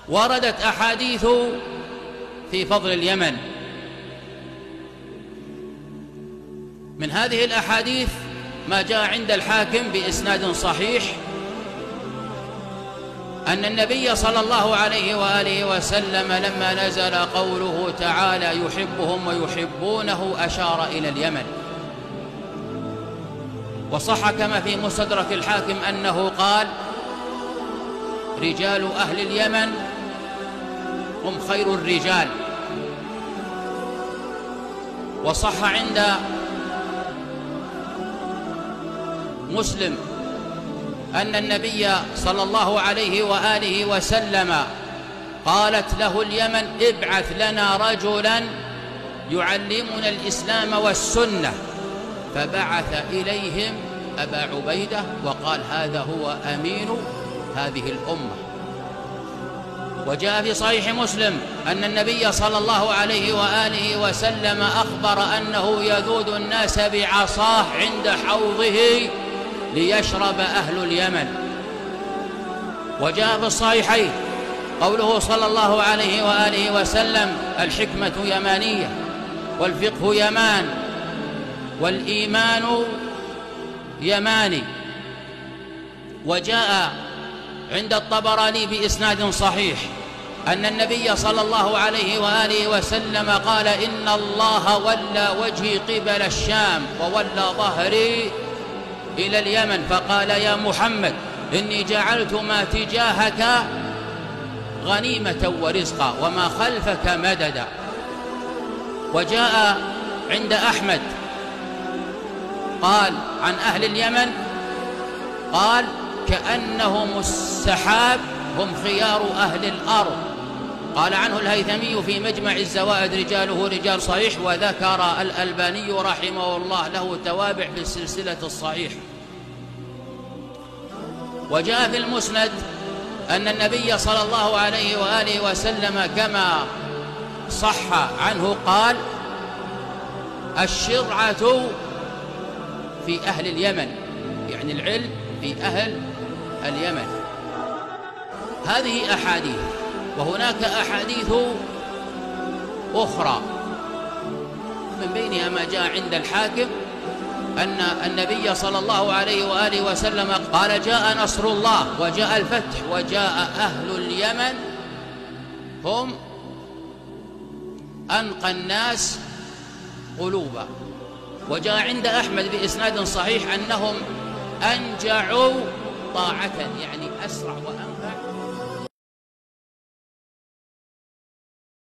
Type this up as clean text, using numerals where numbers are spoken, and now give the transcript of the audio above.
وردت أحاديث في فضل اليمن. من هذه الأحاديث ما جاء عند الحاكم بإسناد صحيح أن النبي صلى الله عليه وآله وسلم لما نزل قوله تعالى يحبهم ويحبونه أشار إلى اليمن. وصح كما في مستدرك الحاكم أنه قال رجال أهل اليمن هم خير الرجال. وصح عند مسلم أن النبي صلى الله عليه وآله وسلم قالت له اليمن ابعث لنا رجلا يعلمنا الإسلام والسنة، فبعث إليهم أبا عبيدة وقال هذا هو أمين هذه الأمة. وجاء في صحيح مسلم أن النبي صلى الله عليه وآله وسلم أخبر أنه يذود الناس بعصاه عند حوضه ليشرب أهل اليمن. وجاء في الصحيحين قوله صلى الله عليه وآله وسلم الحكمة يمانية والفقه يمان والإيمان يماني. وجاء عند الطبراني بإسناد صحيح أن النبي صلى الله عليه وآله وسلم قال إن الله ولى وجهي قبل الشام وولى ظهري إلى اليمن، فقال يا محمد إني جعلت ما تجاهك غنيمة ورزقا وما خلفك مددا. وجاء عند أحمد قال عن أهل اليمن قال كأنهم السحاب هم خيار أهل الأرض. قال عنه الهيثمي في مجمع الزوائد رجاله رجال صحيح، وذكر الألباني رحمه الله له توابع في السلسلة الصحيحة. وجاء في المسند أن النبي صلى الله عليه وآله وسلم كما صح عنه قال الشرعة في أهل اليمن، يعني العلم في أهل اليمن. هذه أحاديث، وهناك أحاديث أخرى من بينها ما جاء عند الحاكم أن النبي صلى الله عليه وآله وسلم قال جاء نصر الله وجاء الفتح وجاء أهل اليمن هم أنقى الناس قلوبا. وجاء عند أحمد بإسناد صحيح أنهم أنجعوا طاعة، يعني أسرع وأنقى